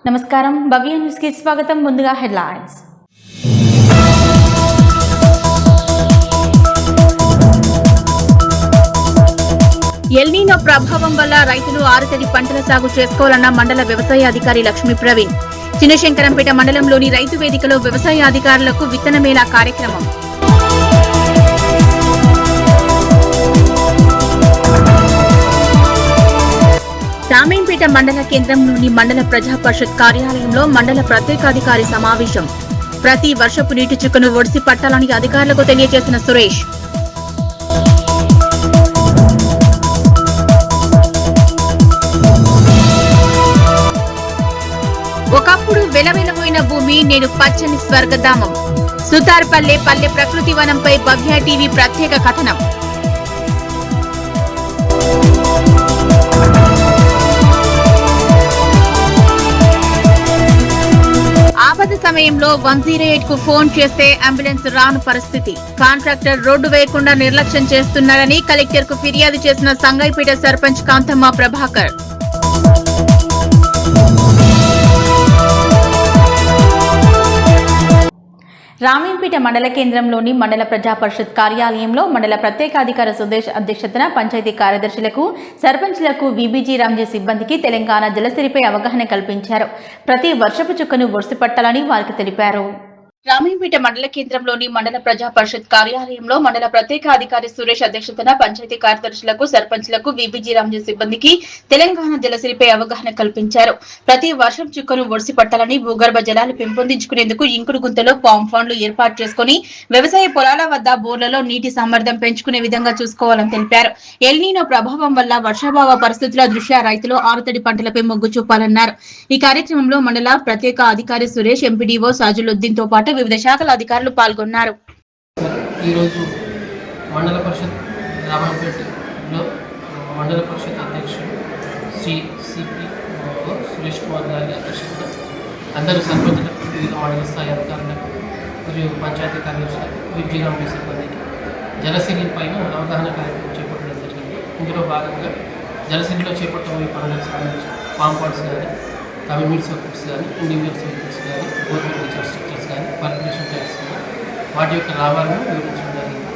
నమస్కారం భవ్య న్యూస్ కి స్వాగతం. ముందుగా హెడ్లైన్స్. ఎల్నీనో ప్రభావం వల్ల రైతులు ఆరుతడి పంటల సాగు చేసుకోవాలన్న మండల వ్యవసాయ అధికారి లక్ష్మీ ప్రవీణ్. చినశంకరంపేట మండలంలోని రైతు వేదికలో వ్యవసాయ అధికారులకు విత్తన మేళా కార్యక్రమం. రామేంపేట మండల కేంద్రంలోని మండల ప్రజా పరిషత్ కార్యాలయంలో మండల ప్రత్యేకాధికారి సమావేశం. ప్రతి వర్షపు నీటి చుక్కను ఒడిసి పట్టాలని అధికారులకు తెలియజేసిన సురేష్. ఒకప్పుడు వెలవెలబోయిన భూమి నేడు పచ్చని స్వర్గధామం. సుతార్పల్లె పల్లె ప్రకృతి వనంపై భవ్య టీవీ ప్రత్యేక కథనం. ఆపద సమయంలో 108 కు ఫోన్ చేస్తే అంబులెన్స్ రాని పరిస్థితి. కాంట్రాక్టర్ రోడ్డు వేయకుండా నిర్లక్ష్యం చేస్తున్నారని కలెక్టర్ కు ఫిర్యాదు చేసిన సంగైపేట సర్పంచ్ కాంతమ్మ ప్రభాకర్. రామేంపేట మండల కేంద్రంలోని మండల ప్రజా పరిషత్ కార్యాలయంలో మండల ప్రత్యేకాధికారి సుదేశ్ అధ్యక్షతన పంచాయతీ కార్యదర్శులకు, సర్పంచ్లకు, వీబీజీ రామ్జీ సిబ్బందికి తెలంగాణ జలసిరిపై అవగాహన కల్పించారు. ప్రతి వర్షపు చుక్కను ఒడిసిపట్టాలని వారికి తెలిపారు. రామేంపేట మండల కేంద్రంలోని మండల ప్రజా పరిషత్ కార్యాలయంలో మండల ప్రత్యేక అధికారి సురేష్ అధ్యక్షతన పంచాయతీ కార్యదర్శులకు, సర్పంచ్లకు, వీబీజీ రామ్జీ సిబ్బందికి తెలంగాణ జలసిరిపై అవగాహన కల్పించారు. ప్రతి వర్షం చుక్కను ఒడిసి పట్టాలని, భూగర్భ జలాలు పెంపొందించుకునేందుకు ఇంకుడు గుంతలో కాంపౌండ్లు ఏర్పాటు చేసుకుని వ్యవసాయ పొలాల వద్ద బోర్లలో నీటి సామర్థ్యం పెంచుకునే విధంగా చూసుకోవాలని తెలిపారు. ఎల్నీనో ప్రభావం వల్ల వర్షాభావ పరిస్థితుల దృష్ట్యా రైతులు ఆరుతడి పంటలపై మొగ్గు చూపాలన్నారు. ఈ కార్యక్రమంలో మండల ప్రత్యేక అధికారి సురేష్, ఎంపీడీఓ సాజులుద్దీన్ తో పాటు వివిధ శాఖల అధికారులు పాల్గొన్నారు. ఈరోజు మండల పరిషత్ రామాయణపేటలో మండల పరిషత్ అధ్యక్షుడు శ్రీ సిపి సురేష్ కుమార్ గారి అధ్యక్షతన అందరూ సర్పంచులకు, వివిధ మండల స్థాయి అధికారులకు మరియు పంచాయతీ కార్యదర్శులకు, వీబీజీ రామ్జీ సిబ్బందికి జలసిరి పైన అవగాహన కార్యక్రమం చేపట్టడం జరిగింది. ఇందులో భాగంగా జలసిరిలో చేపట్టబోయే పనులకు సంబంధించి కాంపౌండ్స్ కానీ, కమ్యూనిటీ సర్క్యూట్స్ కానీ, ఇండివిజువల్ సర్క్యూట్స్ కానీ, గవర్నమెంట్ ఇన్ఫ్రాస్ట్రక్చర్స్ కానీ, పర్మిషన్ ట్యాక్స్ కానీ వాటి యొక్క లాభాలను వివరించడం జరిగింది.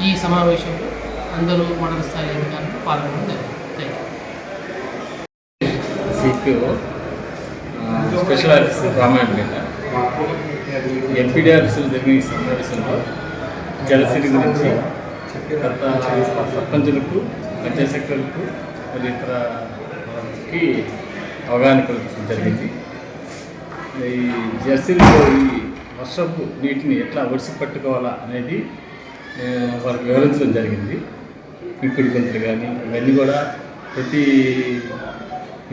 ఈ సమావేశంలో అందరూ మండల స్థాయి అధికారులు పాల్గొనడం జరిగింది. సిపిఓ స్పెషల్ ఆఫీసర్ రామాయణపేట ఎంపీడీఆర్ఎస్లు జరిగిన ఈ సమావేశంలో జలసిరి గురించి గత సర్పంచులకు, పంచాయతీ సెక్రటరీలకు మరియు ఇతరకి అవగాహన కల్పించడం జరిగింది. ఈ జలసిరిలో ఈ వర్షపు నీటిని ఎట్లా ఒడిసి పట్టుకోవాలా అనేది వారికి వివరించడం జరిగింది. ఇంకుడు గుంతలు కానీ ఇవన్నీ కూడా ప్రతి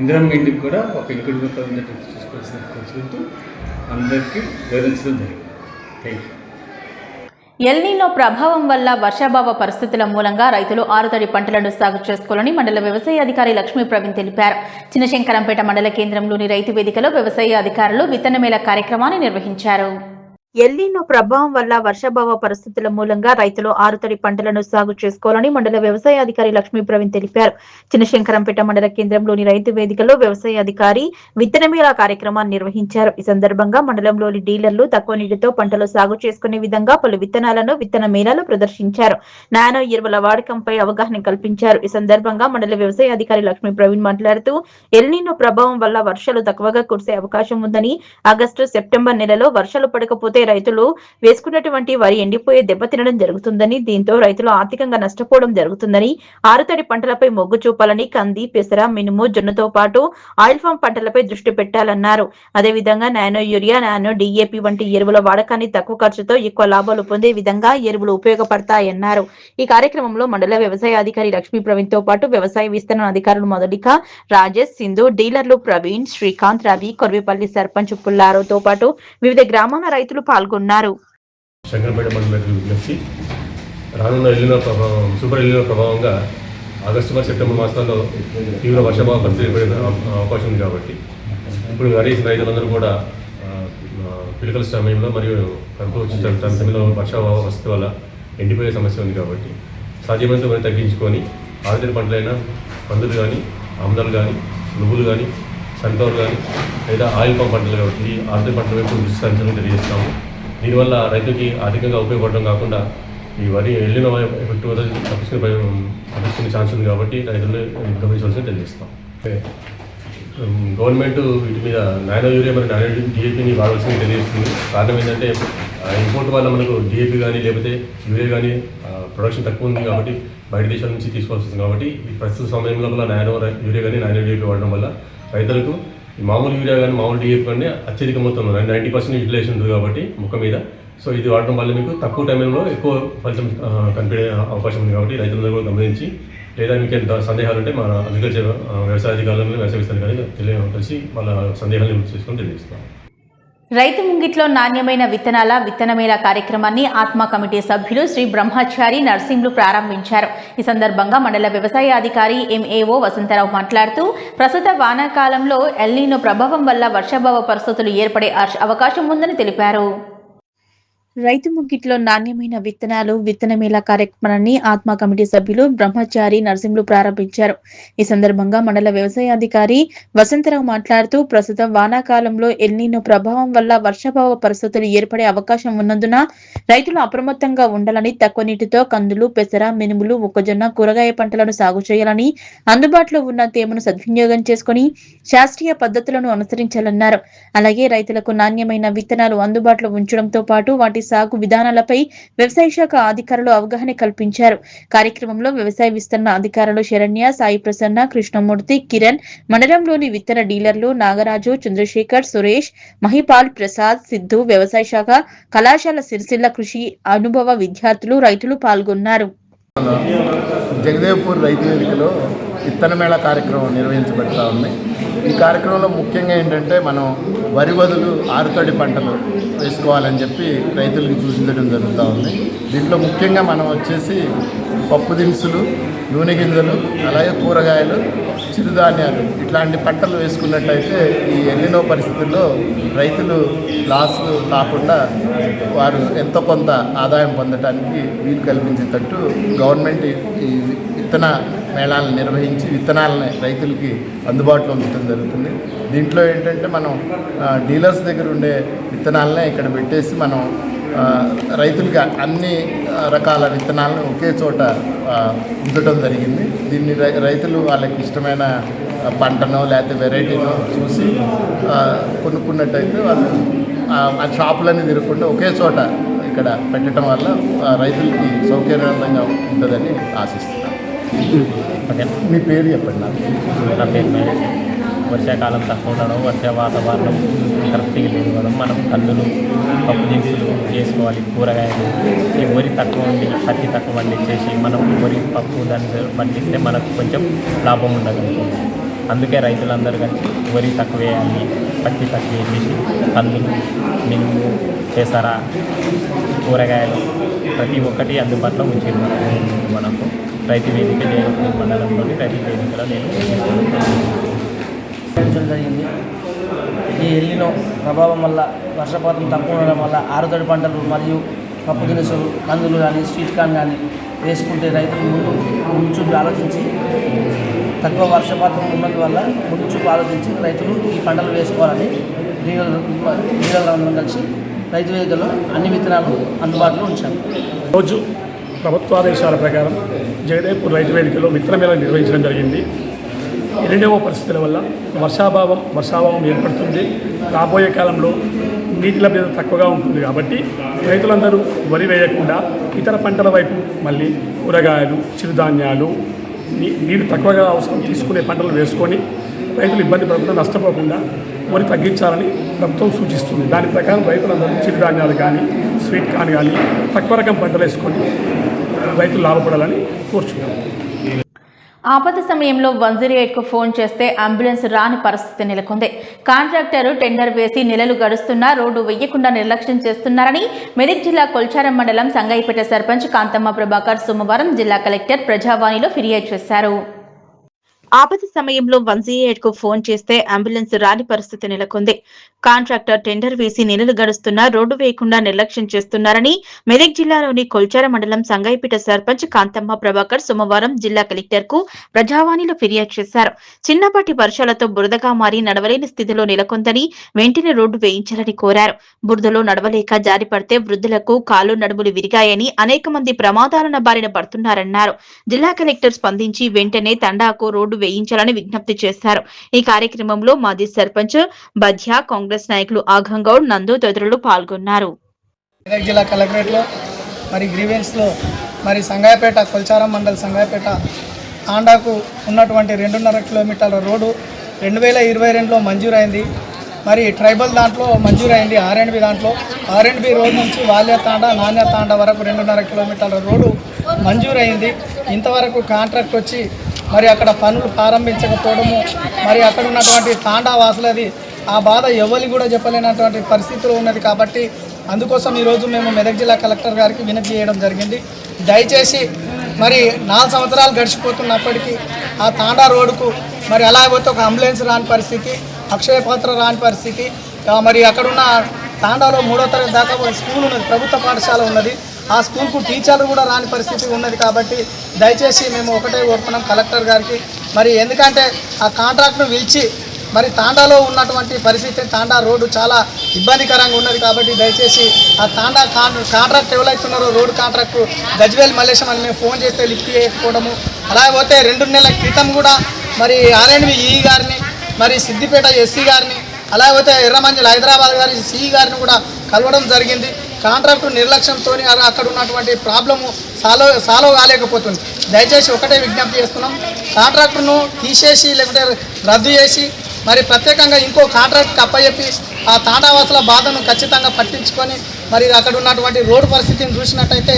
ఇందిరమ్మ ఇంటికి కూడా ఒక ఇంకుడు గుంత ఉన్నట్టు చూసుకుంటూ అందరికీ వివరించడం జరిగింది. Thank you. ఎల్నీనో ప్రభావం వల్ల వర్షాభావ పరిస్థితుల మూలంగా రైతులు ఆరుతడి పంటలను సాగు చేసుకోవాలని మండల వ్యవసాయ అధికారి లక్ష్మీ ప్రవీణ్ తెలిపారు. చినశంకరంపేట మండల కేంద్రంలోని రైతు వేదికలో వ్యవసాయ అధికారులు విత్తన మేళా కార్యక్రమాన్ని నిర్వహించారు. ఎల్నీనో ప్రభావం వల్ల వర్షాభావ పరిస్థితుల మూలంగా రైతులు ఆరుతడి పంటలను సాగు చేసుకోవాలని మండల వ్యవసాయ అధికారి లక్ష్మీ ప్రవీణ్ తెలిపారు. చినశంకరంపేట మండల కేంద్రంలోని రైతు వేదికలో వ్యవసాయ అధికారి విత్తన మేళా కార్యక్రమాన్ని నిర్వహించారు. ఈ సందర్భంగా మండలంలోని డీలర్లు తక్కువ నీటితో పంటలు సాగు చేసుకునే విధంగా పలు విత్తనాలను విత్తన మేళాలో ప్రదర్శించారు. నానో ఎరువుల వాడకంపై అవగాహన కల్పించారు. ఈ సందర్భంగా మండల వ్యవసాయ అధికారి లక్ష్మీ ప్రవీణ్ మాట్లాడుతూ ఎల్నీనో ప్రభావం వల్ల వర్షాలు తక్కువగా కురిసే అవకాశం ఉందని, ఆగస్టు, సెప్టెంబర్ నెలలో వర్షాలు పడకపోతే రైతులు వేసుకున్నటువంటి వరి ఎండిపోయే దెబ్బతినడం జరుగుతుందని, దీంతో రైతులు ఆర్థికంగా నష్టపోవడం జరుగుతుందని, ఆరుతడి పంటలపై మొగ్గు చూపాలని, కంది, పెసర, మినుము, జొన్నతో పాటు ఆయిల్ ఫామ్ పంటలపై దృష్టి పెట్టాలన్నారు. అదేవిధంగా నానో యూరియా, నానో డిఏపి వంటి ఎరువుల వాడకాన్ని తక్కువ ఖర్చుతో ఎక్కువ లాభాలు పొందే విధంగా ఎరువులు ఉపయోగపడతాయన్నారు. ఈ కార్యక్రమంలో మండల వ్యవసాయ అధికారి లక్ష్మీ ప్రవీణ్ తో పాటు వ్యవసాయ విస్తరణ అధికారులు మొదలిక రాజేష్, సింధు, డీలర్లు ప్రవీణ్, శ్రీకాంత్, రవి, కొర్విపల్లి సర్పంచ్ పుల్లారావుతో పాటు వివిధ గ్రామాల రైతులు పాల్గొన్నారు. శంకరంపేట మండలం విజ్ఞప్తి. రానున్న సూపర్ ఎల్లినో ప్రభావంగా ఆగస్టు మరియు సెప్టెంబర్ మాసాల్లో తీవ్ర వర్షాభావ పరిస్థితి ఏర్పడే అవకాశం ఉంది. కాబట్టి ఇప్పుడు అడిగిన రైతులందరూ కూడా పిలకల సమయంలో మరియు కలుపు వచ్చిన సమయంలో వర్షాభావ పరిస్థితి వల్ల ఎండిపోయే సమస్య ఉంది. కాబట్టి సాధ్యమైనంత మనం తగ్గించుకొని ఆరుతడి పంటలైన కందులు కానీ, ఆముదాలు కానీ, నువ్వులు కానీ, సన్ఫ్లవర్ కానీ లేదా ఆయిల్ పామ్ పంటలు కాబట్టి ఈ ఆర్థిక పంటల వైపు దృష్టి సారించాలని తెలియజేస్తాము. దీనివల్ల రైతుకి ఆర్థికంగా ఉపయోగపడడం కాకుండా ఈ వరి ఎల్లిన ఎఫెక్ట్ వల్ల తప్పించుకునే ఛాన్స్ ఉంది కాబట్టి రైతులు గమనించవలసింది తెలియజేస్తాం. గవర్నమెంట్ వీటి మీద నానో యూరియా మరియు నానో డిఏపిని వాడవలసింది తెలియజేస్తుంది. కారణం ఏంటంటే ఇంపోర్ట్ వల్ల మనకు డిఏపి కానీ లేకపోతే యూరియా కానీ ప్రొడక్షన్ తక్కువ ఉంది కాబట్టి బయట దేశాల నుంచి తీసుకోవాల్సి వస్తుంది. కాబట్టి ఈ ప్రస్తుత సమయంలో నానో యూరియా కానీ నానో డిఏపి వాడడం వల్ల రైతులకు ఈ మామూలు యూరియా కానీ మామూలు డిఏపి కానీ అత్యధిక మొత్తంలో 90% యూటిలైజేషన్ ఉంటుంది కాబట్టి మొక్క మీద. సో ఇది వాడడం వల్ల మీకు తక్కువ టైంలో ఎక్కువ ఫలితం కనిపించే అవకాశం ఉంది కాబట్టి రైతులందరూ కూడా గమనించి లేదా మీకు ఎంత సందేహాలు ఉంటే మన అగ్రికల్చర్ వ్యవసాయ అధికారులను వ్యవసాయ విస్తరణ కానీ కలిసి వాళ్ళ సందేహాలను నివృత్తి చేసుకొని తెలియజేస్తాం. రైతు ముంగిట్లో నాణ్యమైన విత్తనాల విత్తనమేళ కార్యక్రమాన్ని ఆత్మ కమిటీ సభ్యులు శ్రీ బ్రహ్మచారి నర్సింహులు ప్రారంభించారు. ఈ సందర్భంగా మండల వ్యవసాయ అధికారి ఎంఏఓ వసంతరావు మాట్లాడుతూ ప్రస్తుత వానాకాలంలో ఎల్నినో ప్రభావం వల్ల వర్షాభావ పరిస్థితులు ఏర్పడే అవకాశం ఉందని తెలిపారు. రైతు ముగ్గిట్లో నాణ్యమైన విత్తనాలు విత్తనమేళ కార్యక్రమాన్ని ఆత్మ కమిటీ సభ్యులు బ్రహ్మచారి నర్సింహులు ప్రారంభించారు. ఈ సందర్భంగా మండల వ్యవసాయ అధికారి వసంతరావు మాట్లాడుతూ ప్రస్తుతం వానాకాలంలో ఎల్నినో ప్రభావం వల్ల వర్షాభావ పరిస్థితులు ఏర్పడే అవకాశం ఉన్నందున రైతులు అప్రమత్తంగా ఉండాలని, తక్కువ నీటితో కందులు, పెసర, మినుములు, మొక్కజొన్న, కూరగాయ పంటలను సాగు చేయాలని, అందుబాటులో ఉన్న తేమను సద్వినియోగం చేసుకుని శాస్త్రీయ పద్ధతులను అనుసరించాలన్నారు. అలాగే రైతులకు నాణ్యమైన విత్తనాలు అందుబాటులో ఉంచడంతో పాటు వాటి సాగు విధానాలపై వ్యవసాయ శాఖ అధికారులు అవగాహన కల్పించారు. కార్యక్రమంలో వ్యవసాయ విస్తరణ అధికారులు శరణ్య, సాయి ప్రసన్న, కృష్ణమూర్తి, కిరణ్, మండలంలోని విత్తన డీలర్లు నాగరాజు, చంద్రశేఖర్, సురేష్, మహిపాల్, ప్రసాద్, సిద్ధు, వ్యవసాయ శాఖ కళాశాల సిరిసిల్ల కృషి అనుభవ విద్యార్థులు, రైతులు పాల్గొన్నారు. జగదేవ్పూర్ రైతు వేదికలో విత్తన మేళ కార్యక్రమం నిర్వహించబడతా ఉంది. ఈ కార్యక్రమంలో ముఖ్యంగా ఏంటంటే మనం వరి బదులు ఆరుతడి పంటలు వేసుకోవాలని చెప్పి రైతులకు సూచించడం జరుగుతూ ఉంది. దీంట్లో ముఖ్యంగా మనం వచ్చేసి పప్పు దినుసులు, నూనె గింజలు, అలాగే కూరగాయలు, చిరుధాన్యాలు ఇట్లాంటి పంటలు వేసుకున్నట్టయితే ఈ ఎల్నినో పరిస్థితుల్లో రైతులు లాస్ కాకుండా వారు ఎంతో కొంత ఆదాయం పొందడానికి వీలు కల్పించేటట్టు గవర్నమెంట్ ఈ విత్తన మేళాలను నిర్వహించి విత్తనాలని రైతులకి అందుబాటులో ఉంచడం జరుగుతుంది. దీంట్లో ఏంటంటే మనం డీలర్స్ దగ్గర ఉండే విత్తనాలనే ఇక్కడ పెట్టేసి మనం రైతులకి అన్ని రకాల విత్తనాలను ఒకే చోట ఉంచడం జరిగింది. దీన్ని రైతులు వాళ్ళకి ఇష్టమైన పంటనో లేకపోతే వెరైటీనో చూసి కొనుక్కున్నట్టయితే వాళ్ళు ఆ షాపులన్నీ తిరగకుండా ఒకే చోట ఇక్కడ పెట్టడం వల్ల రైతులకి సౌకర్యవంతంగా ఉంటుందని ఆశిస్తున్నాను. మీ పేరు చెప్పండి. నా పేరు మహేష్. వర్షాకాలం తక్కువ ఉండడం, వర్ష వాతావరణం కరెక్ట్గా లేకపోవడం, మనం కందులు, పప్పు దినుసులు చేసుకోవాలి. కూరగాయలు ఈ వరి తక్కువ ఉండి పత్తి తక్కువ పండించేసి మనం వరి పప్పు దాన్ని పండిస్తే మనకు కొంచెం లాభం ఉండగలుగుతుంది. అందుకే రైతులందరూ కలిసి వరి తక్కువ వేయాలి, పత్తి తక్కువ వేసేసి కందులు, మినుము, పెసర, కూరగాయలు ప్రతి ఒక్కటి అందుబాటులో ఉంచింది మనకు. రైతు వేదిక జగదేవ్పూర్ మండలంలోని రైతు వేదికలో నేను జరిగింది. ఈ ఎల్నినో ప్రభావం వల్ల వర్షపాతం తక్కువ ఉండడం వల్ల ఆరుతడి పంటలు మరియు పప్పు దినుసులు, కందులు కానీ స్వీట్ కార్న్ కానీ వేసుకుంటే రైతులు ముందు చూపు ఆలోచించి తక్కువ వర్షపాతం ఉన్నందువల్ల ముందు చూపు ఆలోచించి రైతులు ఈ పంటలు వేసుకోవాలని డీలర్లందరం కలిసి రైతు వేదికలో అన్ని విత్తనాలు అందుబాటులో ఉంచాము. రోజు ప్రభుత్వాదేశాల ప్రకారం జగదేవ్పూర్ రైతు వేదికలో విత్తన మేళ నిర్వహించడం జరిగింది. ఎల్నినో పరిస్థితుల వల్ల వర్షాభావం ఏర్పడుతుంది. రాబోయే కాలంలో నీటి లభ్యత తక్కువగా ఉంటుంది కాబట్టి రైతులందరూ వరి వేయకుండా ఇతర పంటల వైపు మళ్ళీ కూరగాయలు, చిరుధాన్యాలు, నీరు తక్కువగా అవసరం తీసుకునే పంటలు వేసుకొని రైతులు ఇబ్బంది పడకుండా నష్టపోకుండా వరి తగ్గించాలని ప్రభుత్వం సూచిస్తుంది. దాని ప్రకారం రైతులందరూ చిరుధాన్యాలు కానీ స్వీట్ కార్న్ కానీ తక్కువ రకం పంటలు వేసుకొని రైతులు లాభపడాలని కోరుచున్నాం. ఆపద సమయంలో 108కు ఫోన్ చేస్తే అంబులెన్స్ రాని పరిస్థితి నెలకొంది. కాంట్రాక్టర్ టెండర్ వేసి నెలలు గడుస్తున్నా రోడ్డు వేయకుండా నిర్లక్ష్యం చేస్తున్నారని మెదక్ జిల్లా కొల్చారం మండలం సంగైపేట సర్పంచ్ కాంతమ్మ ప్రభాకర్ సోమవారం జిల్లా కలెక్టర్ ప్రజావాణిలో ఫిర్యాదు చేశారు. ఆపద సమయంలో 108 కు ఫోన్ చేస్తే అంబులెన్స్ రాని పరిస్థితి నెలకొంది. కాంట్రాక్టర్ టెండర్ వేసి నెలలు గడుస్తున్నా రోడ్డు వేయకుండా నిర్లక్ష్యం చేస్తున్నారని మెదక్ జిల్లాలోని కొల్చార మండలం సంగైపేట సర్పంచ్ కాంతమ్మ ప్రభాకర్ సోమవారం జిల్లా కలెక్టర్ కు ప్రజావాణిలో ఫిర్యాదు చేశారు. చిన్నపాటి వర్షాలతో బురదగా మారి నడవలేని స్థితిలో నెలకొందని వెంటనే రోడ్డు వేయించాలని కోరారు. బురదలో నడవలేక జారిపడితే వృద్ధులకు కాలు నడుములు విరిగాయని అనేక మంది ప్రమాదాల బారిన పడుతున్నారన్నారు. జిల్లా కలెక్టర్ స్పందించి వెంటనే తండాకు రోడ్డు వేయించాలని విజ్ఞప్తి చేశారు. ఈ కార్యక్రమంలో మాజీ సర్పంచ్ బధ్యా, కాంగ్రెస్ నాయకులు ఆఘంగౌడ్, నందు తదితరులు పాల్గొన్నారు. మెదక్ జిల్లా కలెక్టరేట్లో మరి గ్రీవెన్స్లో మరి సంగాయపేట కొల్చారం మండల్ సంగాయపేట తాండాకు ఉన్నటువంటి 2.5 కిలోమీటర్ల రోడ్డు 2022లో మంజూరైంది. మరి ట్రైబల్ దాంట్లో మంజూరైంది. R&B దాంట్లో R&B రోడ్ నుంచి వాల్య తాండా నాణ్య తాండా వరకు 2.5 కిలోమీటర్ల రోడ్డు మంజూరైంది. ఇంతవరకు కాంట్రాక్ట్ వచ్చి మరి అక్కడ పనులు ప్రారంభించకపోవడము, మరి అక్కడ ఉన్నటువంటి తాండా వాసులది ఆ బాధ ఎవరికి కూడా చెప్పలేనటువంటి పరిస్థితిలో ఉన్నది. కాబట్టి అందుకోసం ఈరోజు మేము మెదక్ జిల్లా కలెక్టర్ గారికి వినతి చేయడం జరిగింది. దయచేసి మరి 4 సంవత్సరాలు గడిచిపోతున్నప్పటికీ ఆ తాండా రోడ్డుకు మరి అలాగైతే ఒక అంబులెన్స్ రాని పరిస్థితి, అక్షయ పాత్ర రాని పరిస్థితి, మరి అక్కడున్న తాండాలో 3వ తరగతి దాకా స్కూల్ ఉన్నది, ప్రభుత్వ పాఠశాల ఉన్నది. ఆ స్కూల్కు టీచర్లు కూడా రాని పరిస్థితి ఉన్నది. కాబట్టి దయచేసి మేము ఒకటే కోరుతున్నాం కలెక్టర్ గారికి, మరి ఎందుకంటే ఆ కాంట్రాక్ట్ను పిలిచి మరి తాండాలో ఉన్నటువంటి పరిస్థితి, తాండా రోడ్డు చాలా ఇబ్బందికరంగా ఉన్నది. కాబట్టి దయచేసి ఆ తాండా కాంట్రాక్ట్ ఎవరైతున్నారో రోడ్డు కాంట్రాక్టు గజ్వేల్ మల్లేశం అని మేము ఫోన్ చేస్తే లిఫ్ట్ చేయకపోవడము, అలాగే 2 నెలల క్రితం కూడా మరి R&B ఈ గారిని, మరి సిద్దిపేట ఎస్సీ గారిని, అలాగే ఎర్రమంజల్ హైదరాబాద్ గారి సిఈ గారిని కూడా కలవడం జరిగింది. కాంట్రాక్టు నిర్లక్ష్యంతో అక్కడ ఉన్నటువంటి ప్రాబ్లము సాల్వ్ కాలేకపోతుంది. దయచేసి ఒకటే విజ్ఞప్తి చేస్తున్నాం, కాంట్రాక్టును తీసేసి లేకపోతే రద్దు చేసి మరి ప్రత్యేకంగా ఇంకో కాంట్రాక్ట్కి అప్పచెప్పి ఆ తాండావాసుల బాధను ఖచ్చితంగా పట్టించుకొని మరి అక్కడ ఉన్నటువంటి రోడ్డు పరిస్థితిని చూసినట్టయితే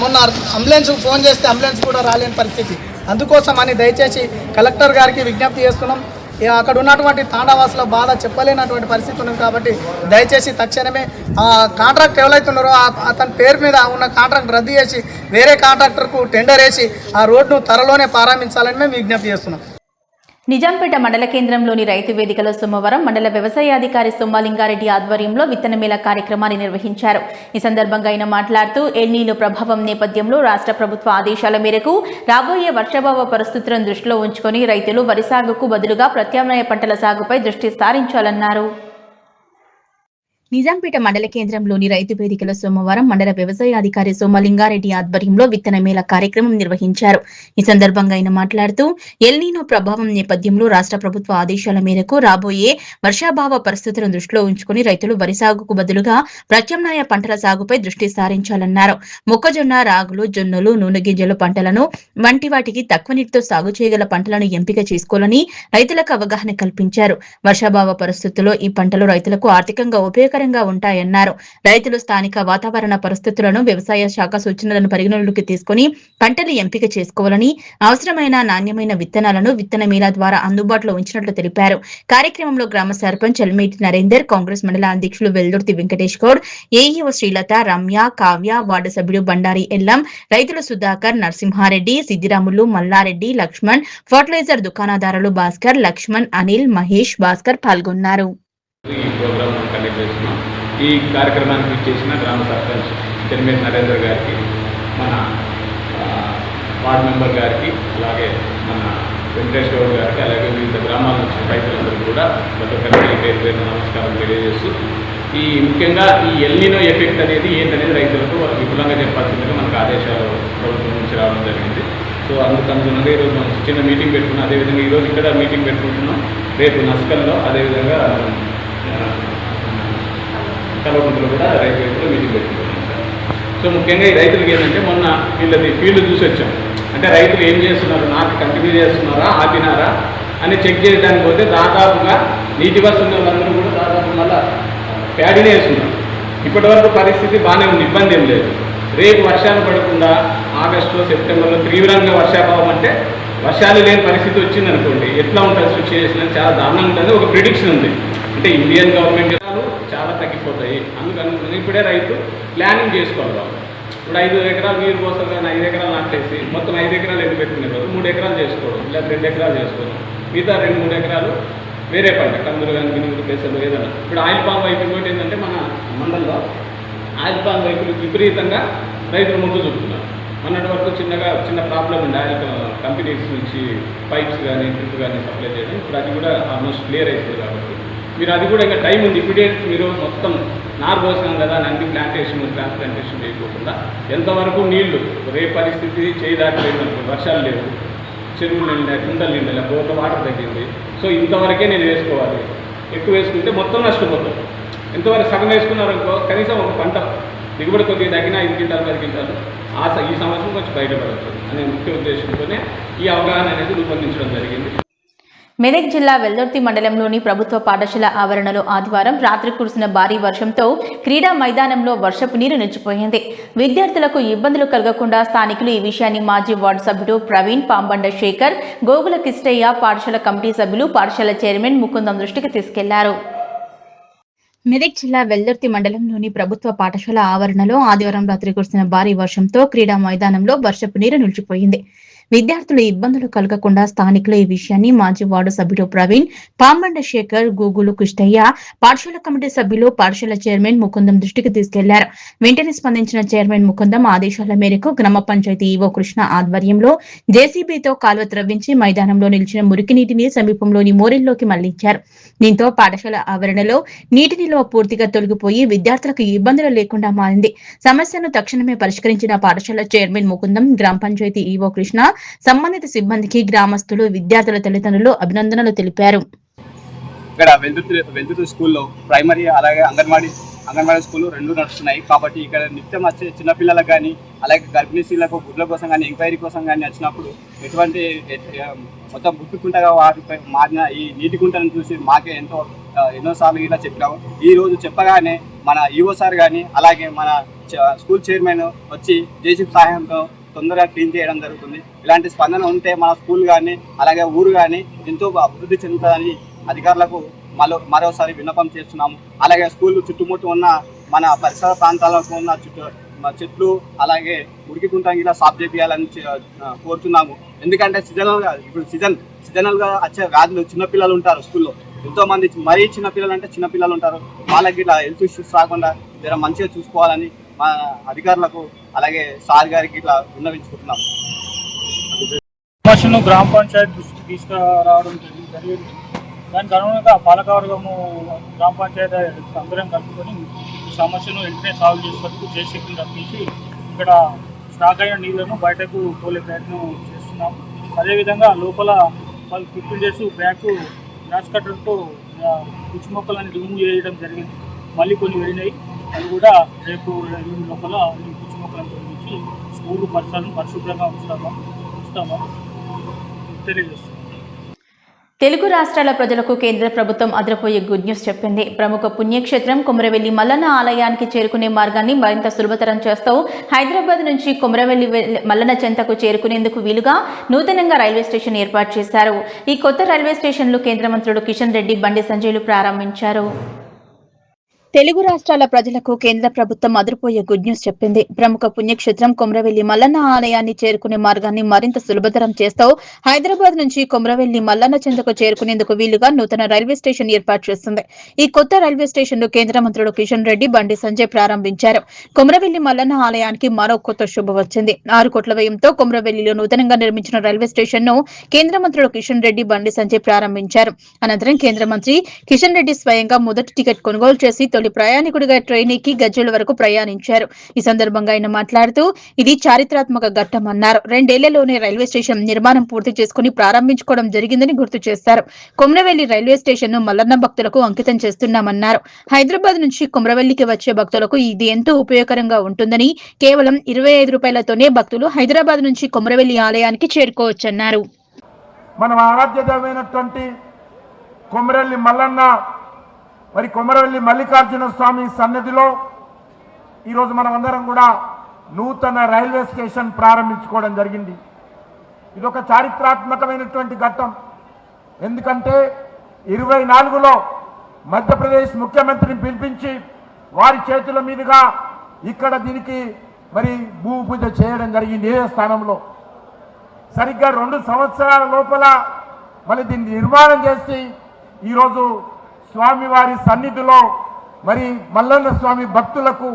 మొన్న అంబులెన్స్ ఫోన్ చేస్తే అంబులెన్స్ కూడా రాలేని పరిస్థితి. అందుకోసం అని దయచేసి కలెక్టర్ గారికి విజ్ఞప్తి చేస్తున్నాం. అక్కడ ఉన్నటువంటి తాండావాసుల బాధ చెప్పలేనటువంటి పరిస్థితి ఉంది. కాబట్టి దయచేసి తక్షణమే ఆ కాంట్రాక్ట్ ఎవరైతే ఉన్నారో అతని పేరు మీద ఉన్న కాంట్రాక్ట్ రద్దు చేసి వేరే కాంట్రాక్టర్కు టెండర్ వేసి ఆ రోడ్డును త్వరలోనే ప్రారంభించాలని మేము విజ్ఞప్తి చేస్తున్నాం. నిజాంపేట మండల కేంద్రంలోని రైతు వేదికలో సోమవారం మండల వ్యవసాయాధికారి సోమలింగారెడ్డి ఆధ్వర్యంలో విత్తన మేళ కార్యక్రమాన్ని నిర్వహించారు. ఈ సందర్భంగా ఆయన మాట్లాడుతూ ఎల్నీలో ప్రభావం నేపథ్యంలో రాష్ట్ర ప్రభుత్వ ఆదేశాల మేరకు రాబోయే వర్షాభావ పరిస్థితులను దృష్టిలో ఉంచుకొని రైతులు వరి సాగుకు బదులుగా ప్రత్యామ్నాయ పంటల సాగుపై దృష్టి సారించాలన్నారు. నిజాంపేట మండల కేంద్రంలోని రైతు వేదికలో సోమవారం మండల వ్యవసాయ అధికారి సోమలింగారెడ్డి ఆధ్వర్యంలో విత్తన మేళ కార్యక్రమం నిర్వహించారు. ఈ సందర్భంగా ఆయన మాట్లాడుతూ ఎల్నీనో ప్రభావం నేపథ్యంలో రాష్ట్ర ప్రభుత్వ ఆదేశాల మేరకు రాబోయే వర్షాభావ పరిస్థితులను దృష్టిలో ఉంచుకుని రైతులు వరి సాగుకు బదులుగా ప్రత్యామ్నాయ పంటల సాగుపై దృష్టి సారించాలన్నారు. మొక్కజొన్న, రాగులు, జొన్నలు, నూనె గింజల పంటలను వంటి వాటికి తక్కువ నీటితో సాగు చేయగల పంటలను ఎంపిక చేసుకోవాలని రైతులకు అవగాహన కల్పించారు. వర్షాభావ పరిస్థితుల్లో ఈ పంటలు రైతులకు ఆర్థికంగా ఉపయోగకరంగా ఉంటాయన్నారు. రైతులు స్థానిక వాతావరణ పరిస్థితులను, వ్యవసాయ శాఖ సూచనలను పరిగణలోకి తీసుకుని పంటలు ఎంపిక చేసుకోవాలని, అవసరమైన నాణ్యమైన విత్తనాలను విత్తన మేళా ద్వారా అందుబాటులో ఉంచినట్లు తెలిపారు. కార్యక్రమంలో గ్రామ సర్పంచ్ ఎల్మేటి నరేందర్, కాంగ్రెస్ మండల అధ్యక్షులు వెల్దుర్తి వెంకటేష్ గౌడ్, ఏఈఓ శ్రీలత, రమ్య, కావ్య, వార్డు సభ్యుడు బండారి ఎల్లం, రైతులు సుధాకర్, నరసింహారెడ్డి, సిద్దిరాములు, మల్లారెడ్డి, లక్ష్మణ్, ఫర్టిలైజర్ దుకాణదారులు భాస్కర్, లక్ష్మణ్, అనిల్, మహేష్, భాస్కర్ పాల్గొన్నారు. ఈ ప్రోగ్రామ్ కండక్ట్ చేస్తున్నాం. ఈ కార్యక్రమానికి చేసిన గ్రామ సర్పంచ్ ఎల్మేటి నరేందర్ గారికి, మన వార్డు మెంబర్ గారికి, అలాగే మన వెంకటేష్ గౌడ్ గారికి, అలాగే వివిధ గ్రామాల నుంచి రైతులందరికీ కూడా ప్రతి ఒక్కరికి పేరు పేరు నమస్కారం తెలియజేస్తూ, ఈ ముఖ్యంగా ఈ ఎల్నినో ఎఫెక్ట్ అనేది ఏంటనేది రైతులకు విపులంగా చెప్పాల్సిందిగా మనకు ఆదేశాలు ప్రభుత్వం నుంచి రావడం జరిగింది. సో అందుకనుగుణంగా ఈరోజు మనం చిన్న మీటింగ్ పెట్టుకున్నాం. అదేవిధంగా ఈరోజు ఇక్కడ మీటింగ్ పెట్టుకుంటున్నాం. రేపు నస్కల్లో, అదేవిధంగా కలవకుంటలో కూడా రైతులు మీటింగ్ పెట్టుకుంటున్నాం సార్. సో ముఖ్యంగా ఈ రైతులకి ఏంటంటే మొన్న వీళ్ళది ఫీల్డ్ చూసి వచ్చాం. అంటే రైతులు ఏం చేస్తున్నారు, నాకు కంటిన్యూ చేస్తున్నారా, ఆపినారా అని చెక్ చేయడానికి పోతే దాదాపుగా నీటి వస్తున్న వాళ్ళందరూ కూడా దాదాపు మళ్ళీ ప్యాడీనే వేస్తున్నారు. ఇప్పటి వరకు పరిస్థితి బాగానే ఉంది, ఇబ్బంది ఏం లేదు. రేపు వర్షాలు పడకుండా ఆగస్టులో, సెప్టెంబర్లో తీవ్రంగా వర్షాభావం అంటే వర్షాలు లేని పరిస్థితి వచ్చిందనుకోండి, ఎట్లా ఉంటుంది సిచ్యువేషన్ అని చాలా దారుణంగా ఉంటుంది. ఒక ప్రిడిక్షన్ ఉంది, అంటే ఇండియన్ గవర్నమెంట్ చాలా తగ్గిపోతాయి. అందుకని ఇప్పుడే రైతు ప్లానింగ్ చేసుకోవాలి. ఇప్పుడు 5 ఎకరాలు నీరు కోసం కానీ 5 ఎకరాలు నాటేసి మొత్తం 5 ఎకరాలు ఎండు పెట్టుకునే బదులు 3 ఎకరాలు చేసుకోవడం, లేదా 2 ఎకరాలు చేసుకోవడం, మిగతా 2-3 ఎకరాలు వేరే పంట, కందులు కానీ గిన్నెలు పెసలు ఏదైనా. ఇప్పుడు ఆయిల్ పామ్ వైపు ఇంకోటి ఏంటంటే మన మండలంలో ఆయిల్ పామ్ వైపులు విపరీతంగా రైతులు మొగ్గు చూపుతున్నారు. మొన్నటి వరకు చిన్న ప్రాబ్లం ఉంది ఆయిల్ కంపెనీస్ నుంచి పైప్స్ కానీ డ్రిప్ కానీ సప్లై చేయడం. ఇప్పుడు అది కూడా ఆల్మోస్ట్ క్లియర్ అవుతుంది. కాబట్టి మీరు అది కూడా ఇంకా టైం ఉంది. ఇప్పుడేట్ మీరు మొత్తం నారు పోసినాం కదా అన్ని ట్రాన్స్ప్లాంటేషన్ చేయకుండా ఎంతవరకు నీళ్లు రేపు పరిస్థితి చేయి దాటిపోయిందనుకో, వర్షాలు లేవు, చెరువులు నిండా, గుండలు నిండా, బోర్ల వాటర్ తగ్గింది. సో ఇంతవరకే నేను వేసుకోవాలి. ఎక్కువ వేసుకుంటే మొత్తం నష్టపోతాం. ఎంతవరకు సగం వేసుకున్నారనుకో కనీసం ఒక పంట దిగుబడి కొద్దిగా తగ్గిన 5 క్వింటాలు 10 క్వింటాలు ఈ సంవత్సరం కొంచెం బయటపడవచ్చు అనే ముఖ్య ఉద్దేశంతోనే ఈ అవగాహన అనేది రూపొందించడం జరిగింది. మెదక్ జిల్లా వెల్దుర్తి మండలంలోని ప్రభుత్వ పాఠశాల ఆవరణలో ఆదివారం రాత్రి కురిసిన భారీ వర్షంతో క్రీడా మైదానంలో వర్షపు నీరు నిలిచిపోయింది. విద్యార్థులకు ఇబ్బందులు కలగకుండా స్థానికులు ఈ విషయాన్ని మాజీ వార్డు సభ్యుడు ప్రవీణ్, పాంబండ శేఖర్, గోగుల కిష్టయ్య, పాఠశాల కమిటీ సభ్యులు, పాఠశాల చైర్మన్ ముకుందం దృష్టికి తీసుకెళ్లారు. మెదక్ జిల్లా వెల్దుర్తి మండలంలోని ప్రభుత్వ పాఠశాల ఆవరణలో ఆదివారం రాత్రి కురిసిన భారీ వర్షంతో క్రీడా మైదానంలో వర్షపు నీరు నిలిచిపోయింది. విద్యార్థులు ఇబ్బందులు కలగకుండా స్థానికులు ఈ విషయాన్ని మాజీ వార్డు సభ్యుడు ప్రవీణ్, పాంబండ శేఖర్, గూగులు కృష్ణయ్య, పాఠశాల కమిటీ సభ్యులు, పాఠశాల చైర్మన్ ముకుందం దృష్టికి తీసుకెళ్లారు. వెంటనే స్పందించిన చైర్మన్ ముకుందం ఆదేశాల మేరకు గ్రామ పంచాయతీ ఈవో కృష్ణ ఆధ్వర్యంలో జేసీబీతో కాల్వ త్రవ్వించి మైదానంలో నిలిచిన మురికి నీటిని సమీపంలోని మోరిల్లోకి మళ్లించారు. దీంతో పాఠశాల ఆవరణలో నీటి నిల్వ పూర్తిగా తొలగిపోయి విద్యార్థులకు ఇబ్బందులు లేకుండా మారింది. సమస్యను తక్షణమే పరిష్కరించిన పాఠశాల చైర్మన్ ముకుందం, గ్రామ పంచాయతీ ఈవో కృష్ణ, సంబంధిత సిబ్బందికి, గ్రామస్తులు, విద్యార్థుల తల్లిదండ్రులు అభినందనలు తెలిపారు. ఇక్కడ వెల్దుర్తి స్కూల్లో ప్రైమరీ అలాగే అంగన్వాడీ స్కూల్ 2 నడుస్తున్నాయి. కాబట్టి ఇక్కడ నిత్యం వచ్చే చిన్నపిల్లలకు కానీ అలాగే గర్భిణీ స్త్రీలకు గుడ్ల కోసం కానీ ఎంక్వైరీ కోసం కానీ వచ్చినప్పుడు ఎటువంటి మొత్తం గుట్టుకుంటగా వాటిపై మారిన ఈ నీటి కుంటను చూసి మాకే ఎన్నోసార్లు ఇలా చెప్పాము. ఈ రోజు చెప్పగానే మన ఈవో సార్ కానీ అలాగే మన స్కూల్ చైర్మన్ వచ్చి జేసీబీ సహాయంతో తొందరగా క్లీన్ చేయడం జరుగుతుంది. ఇలాంటి స్పందన ఉంటే మన స్కూల్ కానీ అలాగే ఊరు కానీ ఎంతో అభివృద్ధి చెందుతుందని అధికారులకు మరోసారి విన్నపం చేస్తున్నాము. అలాగే స్కూల్ చుట్టుముట్టు ఉన్న మన పరిసర ప్రాంతాలకు ఉన్న చెట్లు అలాగే ఉడికి కుంటంగిలా సాఫ్ చేయాలని కోరుతున్నాము. ఎందుకంటే ఇప్పుడు సీజనల్గా వచ్చే వ్యాధులు చిన్నపిల్లలు ఉంటారు స్కూల్లో ఎంతో మంది, మరీ చిన్నపిల్లలు అంటే చిన్నపిల్లలు ఉంటారు. వాళ్ళకి ఇట్లా హెల్త్ ఇష్యూస్ రాకుండా జర మంచిగా చూసుకోవాలని మా అధికారులకు అలాగే సార్ గారికి ఇట్లా విన్నవించుకుంటున్నాం. సమస్యను గ్రామ పంచాయతీ దృష్టికి తీసుకురావడం జరిగింది. దానికి అనుగుణంగా పాలకవర్గము గ్రామ పంచాయతీ అందరం కలుపుకొని ఈ సమస్యను వెంటనే సాల్వ్ చేసేందుకు జేసీబీని రప్పించి ఇక్కడ స్టాక్ అయిన నీళ్లను బయటకు తోలే ప్రయత్నం చేస్తున్నాం. అదేవిధంగా లోపల వాళ్ళు 15 డేస్ బ్యాక్ గ్రాస్ కట్టర్తో పిచ్చి మొక్కలని రిమూవ్ చేయడం జరిగింది. మళ్ళీ కొన్ని వెళ్ళినాయి. అది కూడా రేపు లోపల పిచ్చి మొక్కలను తొలగించి స్కూల్ పరిసరాలను పరిశుభ్రంగా ఉంచుతామా తెలియజేస్తున్నాం. తెలుగు రాష్ట్రాల ప్రజలకు కేంద్ర ప్రభుత్వం అదరపోయే గుడ్ న్యూస్ చెప్పింది. ప్రముఖ పుణ్యక్షేత్రం కొమరవెల్లి మల్లన్న ఆలయానికి చేరుకునే మార్గాన్ని మరింత సులభతరం చేస్తూ హైదరాబాద్ నుంచి కొమరవెల్లి మల్లన్న చెంతకు చేరుకునేందుకు వీలుగా నూతనంగా రైల్వే స్టేషన్ ఏర్పాటు చేశారు. ఈ కొత్త రైల్వే స్టేషన్లు కేంద్ర మంత్రులు కిషన్ రెడ్డి, బండి సంజయ్లు ప్రారంభించారు. తెలుగు రాష్ట్రాల ప్రజలకు కేంద్ర ప్రభుత్వం అదిరిపోయే గుడ్ న్యూస్ చెప్పింది. ప్రముఖ పుణ్యక్షేత్రం కొమరవెల్లి మల్లన్న ఆలయాన్ని చేరుకునే మార్గాన్ని మరింత సులభతరం చేస్తూ హైదరాబాద్ నుంచి కొమరవెల్లి మల్లన్న చెంతకు చేరుకునేందుకు వీలుగా నూతన రైల్వే స్టేషన్ ఏర్పాటు చేస్తుంది. ఈ కొత్త రైల్వే స్టేషన్ ను కేంద్ర మంత్రులు కిషన్ రెడ్డి, బండి సంజయ్ ప్రారంభించారు. కొమరవెల్లి మల్లన్న ఆలయానికి మరో కొత్త శుభ వచ్చింది. 6 కోట్ల వ్యయంతో కొమరవెల్లిలో నూతనంగా నిర్మించిన రైల్వే స్టేషన్ ను కేంద్ర మంత్రులు కిషన్ రెడ్డి, బండి సంజయ్ ప్రారంభించారు. అనంతరం కేంద్ర మంత్రి కిషన్ రెడ్డి స్వయంగా మొదటి టికెట్ కొనుగోలు చేసి తొలి ప్రయాణికుడిగా ట్రైన్ ఎక్కి గజ్జల వరకు ప్రయాణించారు. ఈ సందర్భంగా ఆయన మాట్లాడుతూ ఇది చారిత్రాత్మక ఘట్టమన్నారు. 2 ఏళ్లలోనే రైల్వే స్టేషన్ నిర్మాణం పూర్తి చేసుకుని ప్రారంభించుకోవడం జరిగిందని గుర్తు చేశారు. కొమరవెల్లి రైల్వే స్టేషన్ ను మల్లన్న భక్తులకు అంకితం చేస్తున్నామన్నారు. హైదరాబాద్ నుంచి కొమరవెల్లికి వచ్చే భక్తులకు ఇది ఎంతో ఉపయోగకరంగా ఉంటుందని, కేవలం 25 రూపాయలతోనే భక్తులు హైదరాబాద్ నుంచి కొమరవెల్లి ఆలయానికి చేరుకోవచ్చన్నారు. మన ఆరాధ్య దైవమైనటువంటి కొమరవెల్లి మల్లన్న మరి కొమరవెల్లి మల్లికార్జున స్వామి సన్నిధిలో ఈరోజు మనం అందరం కూడా నూతన రైల్వే స్టేషన్ ప్రారంభించుకోవడం జరిగింది. ఇది ఒక చారిత్రాత్మకమైనటువంటి ఘట్టం. ఎందుకంటే 24లో మధ్యప్రదేశ్ ముఖ్యమంత్రిని పిలిపించి వారి చేతుల మీదుగా ఇక్కడ దీనికి మరి భూమి పూజ చేయడం జరిగింది ఏ స్థానంలో. సరిగ్గా 2 సంవత్సరాల లోపల మళ్ళీ దీన్ని నిర్మాణం చేసి ఈరోజు స్వామివారి సన్నిధిలో మరి మల్లన్న స్వామి భక్తులకు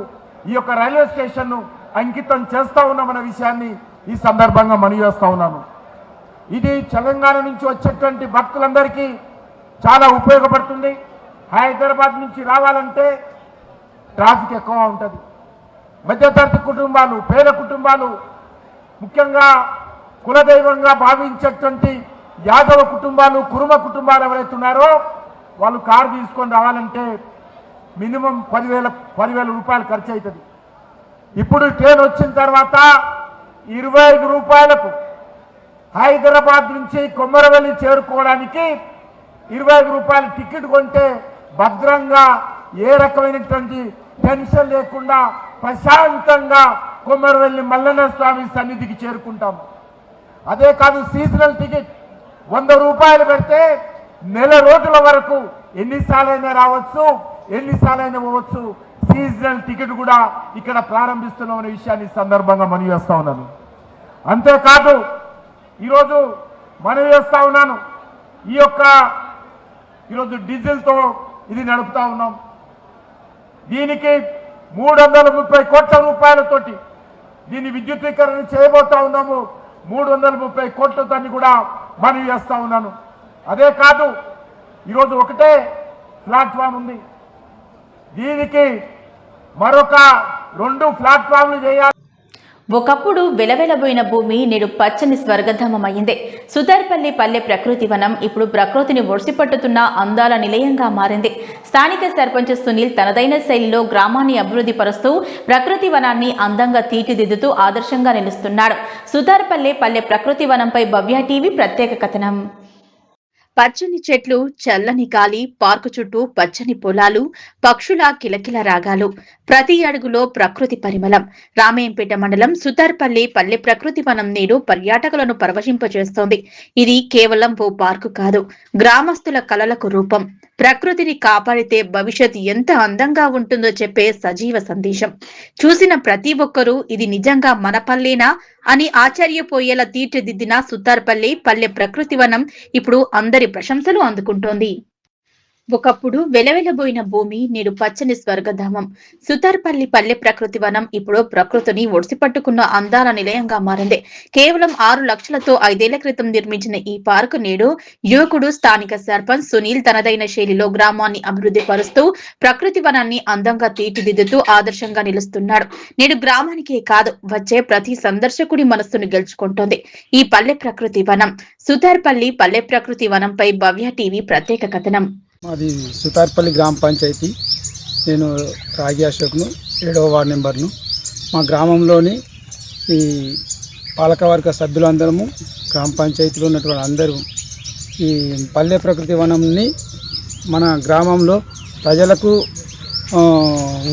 ఈ యొక్క రైల్వే స్టేషన్ను అంకితం చేస్తూ ఉన్నామన్న విషయాన్ని ఈ సందర్భంగా మనవి చేస్తూ ఉన్నాను. ఇది తెలంగాణ నుంచి వచ్చేటువంటి భక్తులందరికీ చాలా ఉపయోగపడుతుంది. హైదరాబాద్ నుంచి రావాలంటే ట్రాఫిక్ ఎక్కువ ఉంటుంది. మధ్యతరగతి కుటుంబాలు, పేద కుటుంబాలు, ముఖ్యంగా కులదైవంగా భావించేటువంటి యాదవ కుటుంబాలు, కురుమ కుటుంబాలు ఎవరైతే ఉన్నారో వాళ్ళు కారు తీసుకొని రావాలంటే మినిమం 10,000 రూపాయలు ఖర్చు అవుతుంది. ఇప్పుడు ట్రైన్ వచ్చిన తర్వాత 25 రూపాయలకు హైదరాబాద్ నుంచి కొమరవెల్లి చేరుకోవడానికి 25 రూపాయల టికెట్ కొంటే భద్రంగా ఏ రకమైనటువంటి టెన్షన్ లేకుండా ప్రశాంతంగా కొమరవెల్లి మల్లన్న స్వామి సన్నిధికి చేరుకుంటాం. అదే కాదు, సీజనల్ టికెట్ 100 రూపాయలు పెడితే నెల రోజుల వరకు ఎన్నిసార్లైనా రావచ్చు, ఎన్నిసార్లైనా పోవచ్చు. సీజనల్ టికెట్ కూడా ఇక్కడ ప్రారంభిస్తున్నాం అనే విషయాన్ని సందర్భంగా మనవి చేస్తా ఉన్నాను. అంతేకాదు ఈరోజు మనవి చేస్తా ఉన్నాను, ఈరోజు డీజిల్తో ఇది నడుపుతా ఉన్నాం. దీనికి 330 కోట్ల రూపాయలతోటి దీన్ని విద్యుతీకరణ చేయబోతా ఉన్నాము. 330 కోట్లతో కూడా మనవి చేస్తా ఉన్నాను. అదే కాదు, ఈరోజు ఒకటే ప్లాట్ఫామ్ ఉంది, దీనికి మరొక 2 ప్లాట్ఫామ్లు చేయాలి. ఒకప్పుడు వెలవెలబోయిన భూమి నేడు పచ్చని స్వర్గధామమైంది. సుతార్పల్లి పల్లె ప్రకృతి వనం ఇప్పుడు ప్రకృతిని ఒడిసిపట్టుతున్న అందాల నిలయంగా మారింది. స్థానిక సర్పంచ్ సునీల్ తనదైన శైలిలో గ్రామాన్ని అభివృద్ధి పరుస్తూ ప్రకృతి వనాన్ని అందంగా తీర్చిదిద్దుతూ ఆదర్శంగా నిలుస్తున్నాడు. సుతార్పల్లి పల్లె ప్రకృతి వనంపై భవ్య టీవీ ప్రత్యేక కథనం. పచ్చని చెట్లు, చల్లని గాలి, పార్కు చుట్టూ పచ్చని పొలాలు, పక్షుల కిలకిల రాగాలు, ప్రతి అడుగులో ప్రకృతి పరిమళం. రామేంపేట మండలం సుతార్పల్లి పల్లె ప్రకృతి వనం నేడు పర్యాటకులను పరవశింపజేస్తోంది. ఇది కేవలం ఓ పార్కు కాదు, గ్రామస్తుల కలలకు రూపం. ప్రకృతిని కాపాడితే భవిష్యత్ ఎంత అందంగా ఉంటుందో చెప్పే సజీవ సందేశం. చూసిన ప్రతి ఒక్కరూ ఇది నిజంగా మన పల్లేనా అని ఆశ్చర్యపోయేలా తీర్చిదిద్దిన సుతార్పల్లి పల్లె ప్రకృతి వనం ఇప్పుడు అందరి ప్రశంసలు అందుకుంటోంది. ఒకప్పుడు వెలవెలబోయిన భూమి నేడు పచ్చని స్వర్గధామం. సుతార్పల్లి పల్లె ప్రకృతి వనం ఇప్పుడు ప్రకృతిని ఒడిసిపట్టుకున్న అందాల నిలయంగా మారింది. కేవలం 6 లక్షలతో 5 ఏళ్ల క్రితం నిర్మించిన ఈ పార్కు నేడు యువకుడు స్థానిక సర్పంచ్ సునీల్ తనదైన శైలిలో గ్రామాన్ని అభివృద్ధి పరుస్తూ ప్రకృతి వనాన్ని అందంగా తీర్చిదిద్దుతూ ఆదర్శంగా నిలుస్తున్నాడు. నేడు గ్రామానికే కాదు, వచ్చే ప్రతి సందర్శకుడి మనస్సును గెలుచుకుంటోంది ఈ పల్లె ప్రకృతి వనం. సుతార్పల్లి పల్లె ప్రకృతి వనంపై భవ్య టీవీ ప్రత్యేక కథనం. మాది సుతార్పల్లి గ్రామ పంచాయతీ. నేను రాగి అశోక్ను, 7వ వార్డు నెంబర్ను. మా గ్రామంలోని ఈ పాలకవర్గ సభ్యులందరము, గ్రామ పంచాయతీలో ఉన్నటువంటి అందరూ ఈ పల్లె ప్రకృతి వనంని మన గ్రామంలో ప్రజలకు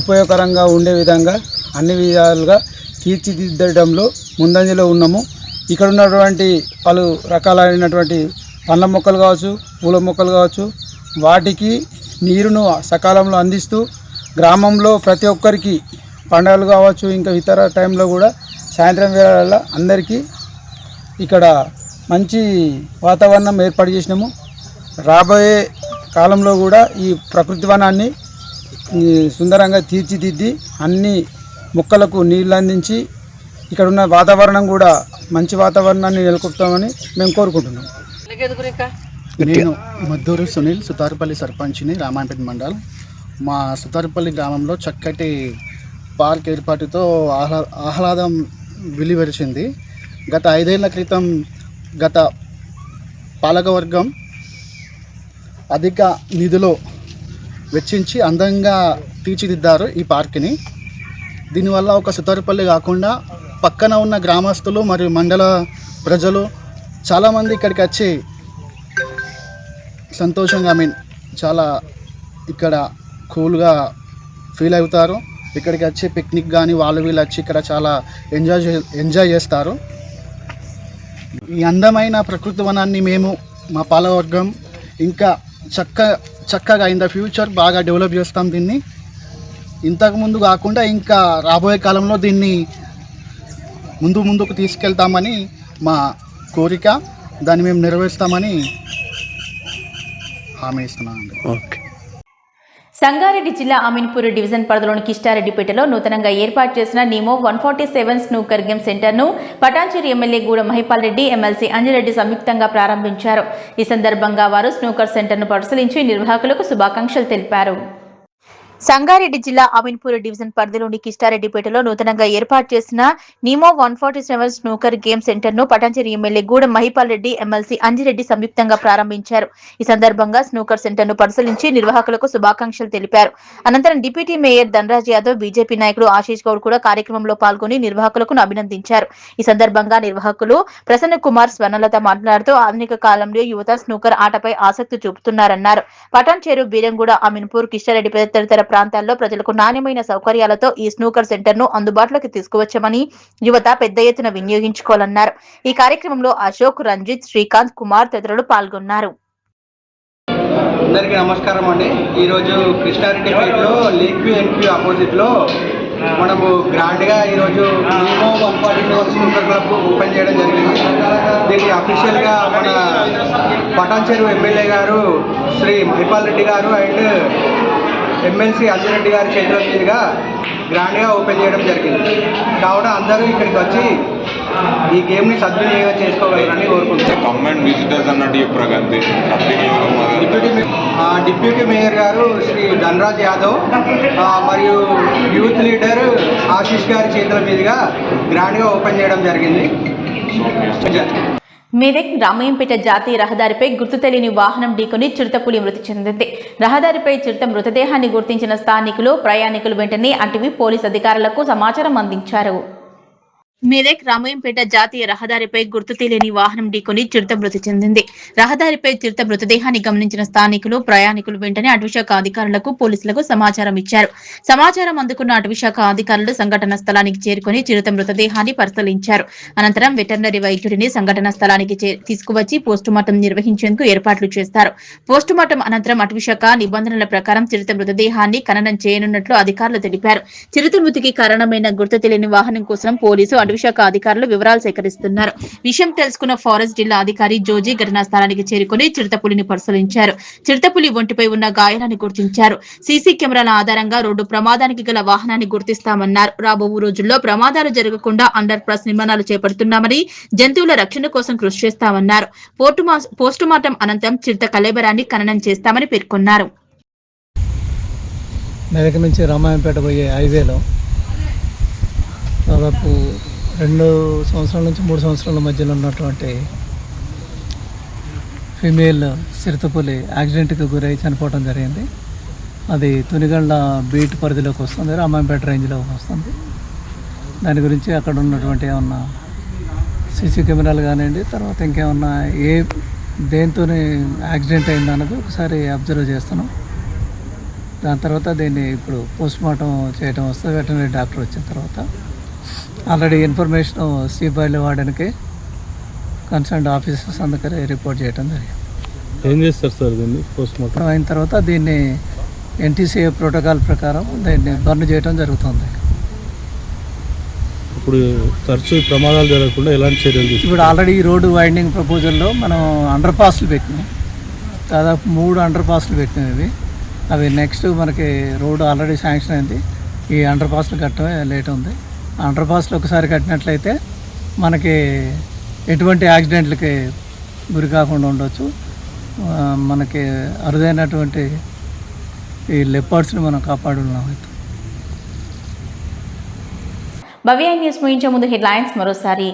ఉపయోగకరంగా ఉండే విధంగా అన్ని విధాలుగా తీర్చిదిద్దడంలో ముందంజలో ఉన్నాము. ఇక్కడ ఉన్నటువంటి పలు రకాలైనటువంటి పండ్ల మొక్కలు కావచ్చు, పూల మొక్కలు కావచ్చు, వాటికి నీరును సకాలంలో అందిస్తూ గ్రామంలో ప్రతి ఒక్కరికి పండుగలు కావచ్చు, ఇంకా ఇతర టైంలో కూడా సాయంత్రం వేళ అందరికీ ఇక్కడ మంచి వాతావరణం ఏర్పాటు చేసినాము. రాబోయే కాలంలో కూడా ఈ ప్రకృతి వనాన్ని సుందరంగా తీర్చిదిద్ది అన్ని మొక్కలకు నీళ్ళు అందించి ఇక్కడ ఉన్న వాతావరణం కూడా మంచి వాతావరణాన్ని నెలకొల్పుతామని మేము కోరుకుంటున్నాం. నేను మద్దూరు సునీల్, సుతార్పల్లి సర్పంచ్ని, రామాయంపేట మండల్. మా సుతార్పల్లి గ్రామంలో చక్కటి పార్క్ ఏర్పాటుతో ఆహ్లాదం వెలువరిచింది. గత 5 ఏళ్ల క్రితం గత పాలకవర్గం అధిక నిధులు వెచ్చించి అందంగా తీర్చిదిద్దారు ఈ పార్క్ని. దీనివల్ల ఒక సుతార్పల్లి కాకుండా పక్కన ఉన్న గ్రామస్తులు మరియు మండల ప్రజలు చాలామంది ఇక్కడికి వచ్చి సంతోషంగా చాలా ఇక్కడ కూల్గా ఫీల్ అవుతారు. ఇక్కడికి వచ్చి పిక్నిక్ కానీ వీళ్ళు వచ్చి ఇక్కడ చాలా ఎంజాయ్ చేస్తారు. ఈ అందమైన ప్రకృతి వనాన్ని మేము మా పాలకవర్గం ఇంకా చక్కగా ఇన్ ద ఫ్యూచర్ బాగా డెవలప్ చేస్తాం. దీన్ని ఇంతకుముందు కాకుండా ఇంకా రాబోయే కాలంలో దీన్ని ముందుకు తీసుకెళ్తామని మా కోరిక. దాన్ని మేము నెరవేరుస్తామని హామీ ఇస్తున్నామండి. ఓకే. సంగారెడ్డి జిల్లా అమీన్పూర్ డివిజన్ పరిధిలోని కిష్టారెడ్డిపేటలో నూతనంగా ఏర్పాటు చేసిన నీమో 147 స్నూకర్ గేమ్ సెంటర్ను పటాన్చేరు ఎమ్మెల్యే గూడ మహిపాల్ రెడ్డి, ఎమ్మెల్సీ అంజిరెడ్డి సంయుక్తంగా ప్రారంభించారు. ఈ సందర్భంగా వారు స్నూకర్ సెంటర్ను పరిశీలించి నిర్వాహకులకు శుభాకాంక్షలు తెలిపారు. సంగారెడ్డి జిల్లా అమీన్పూర్ డివిజన్ పరిధిలోని కిష్టారెడ్డిపేటలో నూతనంగా ఏర్పాటు చేసిన నీమో 147 స్నూకర్ గేమ్ సెంటర్ ను పటాన్చేరు ఎమ్మెల్యే గూడ మహిపాల్ రెడ్డి, ఎమ్మెల్సీ అంజిరెడ్డి సంయుక్తంగా ప్రారంభించారు. ఈ సందర్భంగా స్నూకర్ సెంటర్ ను పరిశీలించి నిర్వాహకులకు శుభాకాంక్షలు తెలిపారు. అనంతరం deputy mayor Dhanraj Yadav, BJP నాయకులు ఆశీష్ గౌడ్ కూడా కార్యక్రమంలో పాల్గొని నిర్వాహకులకు అభినందించారు. ఈ సందర్భంగా నిర్వాహకులు ప్రసన్న కుమార్, స్వర్ణలత మాట్లాడుతూ ఆధునిక కాలంలో యువత స్నూకర్ ఆటపై ఆసక్తి చూపుతున్నారన్నారు. పటాన్చేరు, బీరంగూడ, అమీన్పూర్, కిష్టారెడ్డిపేట తదితర ప్రాంతాల్లో ప్రజలకు నాణ్యమైన సౌకర్యాలతో ఈ స్నూకర్ సెంటర్ ను అందుబాటులోకి తీసుకువచ్చామని యువత పెద్ద ఎత్తున వినియోగించుకోవాలన్నారు. ఈ కార్యక్రమంలో అశోక్, రంజిత్, శ్రీకాంత్, కుమార్ తదితరులు పాల్గొన్నారు. అందరికీ నమస్కారం అండి. ఈరోజు కృష్ణారెడ్డిపేటలో లేక్ వ్యూ ఎన్క్యూ ఆపోజిట్లో మనము గ్రాండ్గా ఈరోజు నీమో 147 స్నూకర్ క్లబ్ ఓపెన్ చేయడం జరిగింది. దీనికి అఫీషియల్గా మన పటాన్చేరు ఎమ్మెల్యే గారు శ్రీ మహిపాల్ రెడ్డి గారు అండ్ ఎమ్మెల్సీ అంజిరెడ్డి గారి చేతుల మీదుగా గ్రాండ్గా ఓపెన్ చేయడం జరిగింది. కావున అందరూ ఇక్కడికి వచ్చి ఈ గేమ్ని సద్వినియోగం చేసుకోవాలని కోరుకుంటున్నాను. గవర్నమెంట్ విజిటర్స్ అన్నట్టు డిప్యూటీ మేయర్ గారు శ్రీ ధనరాజ్ యాదవ్ మరియు యూత్ లీడర్ ఆశీష్ గారి చేతుల మీదుగా గ్రాండ్గా ఓపెన్ చేయడం జరిగింది. మెదక్ రామయ్యంపేట జాతీయ రహదారిపై గుర్తు తెలియని వాహనం ఢీకొని చిరుతపులి మృతి చెందింది. రహదారిపై చిరుత మృతదేహాన్ని గుర్తించిన స్థానికులు, ప్రయాణికులు వెంటనే అటవీ పోలీసు అధికారులకు సమాచారం అందించారు. మెదక్ రామయ్యంపేట జాతీయ రహదారిపై గుర్తు తెలియని వాహనం ఢీకొని చిరుత మృతి చెందింది. రహదారిపై చిరుత మృతదేహాన్ని గమనించిన స్థానికులు, ప్రయాణికులు వెంటనే అటవీశాఖ అధికారులకు, పోలీసులకు సమాచారం ఇచ్చారు. సమాచారం అందుకున్న అటవీశాఖ అధికారులు సంఘటన స్థలానికి చేరుకుని చిరుత మృతదేహాన్ని పరిశీలించారు. అనంతరం వెటర్నరీ వైద్యుడిని సంఘటన స్థలానికి తీసుకువచ్చి పోస్టుమార్టం నిర్వహించేందుకు ఏర్పాట్లు చేస్తారు. పోస్టుమార్టం అనంతరం అటవీశాఖ నిబంధనల ప్రకారం చిరుత మృతదేహాన్ని ఖననం చేయనున్నట్లు అధికారులు తెలిపారు. చిరుత మృతికి కారణమైన గుర్తు తెలియని వాహనం కోసం పోలీసు, అటవీశాఖ అధికారులు వివరాలు సేకరిస్తున్నారు. విషయం తెలుసుకున్న ఫారెస్ట్ జిల్లా అధికారి జోజీ ఘటనా స్థలానికి చేరుకుని చిరుతపులిని పరిశీలించారు. చిరుతపులి ఒంటిపై ఉన్న గాయాలను గుర్తించారు. సీసీ కెమెరాల ఆధారంగా రోడ్డు ప్రమాదానికి గల వాహనాన్ని గుర్తిస్తామన్నారు. రాబో రోజుల్లో ప్రమాదాలు జరగకుండా అండర్ పాస్ నిర్మాణాలు చేపడుతున్నామని, జంతువుల రక్షణ కోసం కృషి చేస్తామన్నారు. పోస్టుమార్టం అనంతరం చిరుత కళేబరాన్ని ఖననం చేస్తామని పేర్కొన్నారు. మెదక్ నుంచి రామాయంపేట పోయే హైవేలో దాదాపు 2 సంవత్సరాల నుంచి 3 సంవత్సరాల మధ్యలో ఉన్నటువంటి ఫీమేల్ చిరుతపులి యాక్సిడెంట్కి గురై చనిపోవడం జరిగింది. అది తునిగండ్ల బీట్ పరిధిలోకి వస్తుంది, రామాయంపేట రేంజ్లోకి వస్తుంది. దాని గురించి అక్కడ ఉన్నటువంటి ఏమన్నా సీసీ కెమెరాలు కానివ్వండి, తర్వాత ఇంకేమన్నా దేంతో యాక్సిడెంట్ అయిందన్నది ఒకసారి అబ్జర్వ్ చేస్తున్నాం. దాని తర్వాత దీన్ని ఇప్పుడు పోస్ట్మార్టం చేయడం వస్తుంది. వెటర్నరీ డాక్టర్ వచ్చిన తర్వాత ఆల్రెడీ ఇన్ఫర్మేషన్ సీబాయిల్ వార్డెన్కి కన్సర్న్ ఆఫీసర్స్ అందుకని రిపోర్ట్ చేయడం జరిగింది. ఏం చేస్తారు సార్ దీన్ని పోస్ట్మార్టం అయిన తర్వాత దీన్ని ఎన్టీసీఏ ప్రోటోకాల్ ప్రకారం దీన్ని బర్న్ చేయడం జరుగుతుంది. ఇప్పుడు తరచూ ప్రమాదాలు జరగకుండా ఎలాంటి చర్యలు తీసుకుంటారు? ఇప్పుడు ఆల్రెడీ ఈ రోడ్డు వైండింగ్ ప్రపోజల్లో మనం అండర్ పాస్లు పెట్టినాం. దాదాపు 3 అండర్ పాస్లు పెట్టినవి. అవి నెక్స్ట్ మనకి రోడ్డు ఆల్రెడీ శాంక్షన్ అయింది. ఈ అండర్ పాస్లు కట్టడమే లేట్ ఉంది. అండర్ పాస్లు ఒకసారి కట్టినట్లయితే మనకి ఎటువంటి యాక్సిడెంట్లకి గురి కాకుండా ఉండవచ్చు. మనకి అరుదైనటువంటి ఈ లెపర్డ్స్ని మనం కాపాడున్నాం. భవ్య న్యూస్ ముగించే ముందు హెడ్లైన్స్ మరోసారి.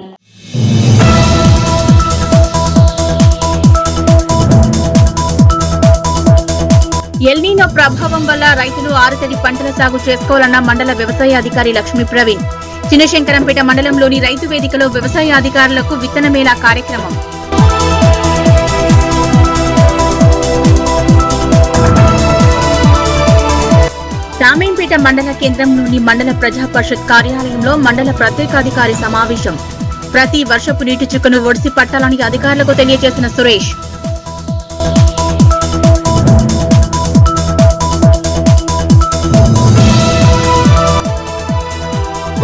ఎల్నీనో ప్రభావం వల్ల రైతులు ఆరుతడి పంటల సాగు చేసుకోవాలన్న మండల వ్యవసాయ అధికారి లక్ష్మీ ప్రవీణ్. చిన్నశంకరంపేట మండలంలోని రైతు వేదికలో వ్యవసాయ అధికారులకు విత్తన మేళా కార్యక్రమం. రామయ్యంపేట మండల కేంద్రంలోని మండల ప్రజా పరిషత్ కార్యాలయంలో మండల ప్రత్యేకాధికారి సమావేశం. ప్రతి వర్షపు నీటి చుక్కను ఒడిసి పట్టాలని అధికారులకు తెలియజేసిన సురేష్.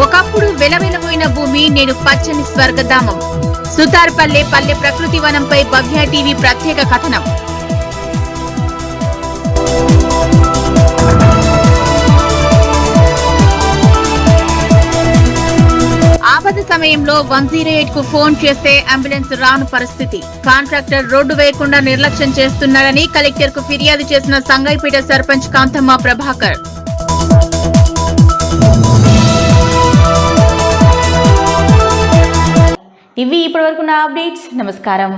ఒకప్పుడు వెలవెలబోయిన భూమి నేడు పచ్చని స్వర్గధామం. సుతార్పల్లె పల్లె ప్రకృతి వనంపై భవ్య టీవీ ప్రత్యేక కథనం. ఆపద సమయంలో 108 కు ఫోన్ చేస్తే అంబులెన్స్ రాను పరిస్థితి. కాంట్రాక్టర్ రోడ్డు వేయకుండా నిర్లక్ష్యం చేస్తున్నారని కలెక్టర్ కు ఫిర్యాదు చేసిన సంగాయిపేట సర్పంచ్ కాంతమ్మ ప్రభాకర్. ఇవి ఇప్పటివరకు నా అప్డేట్స్. నమస్కారం.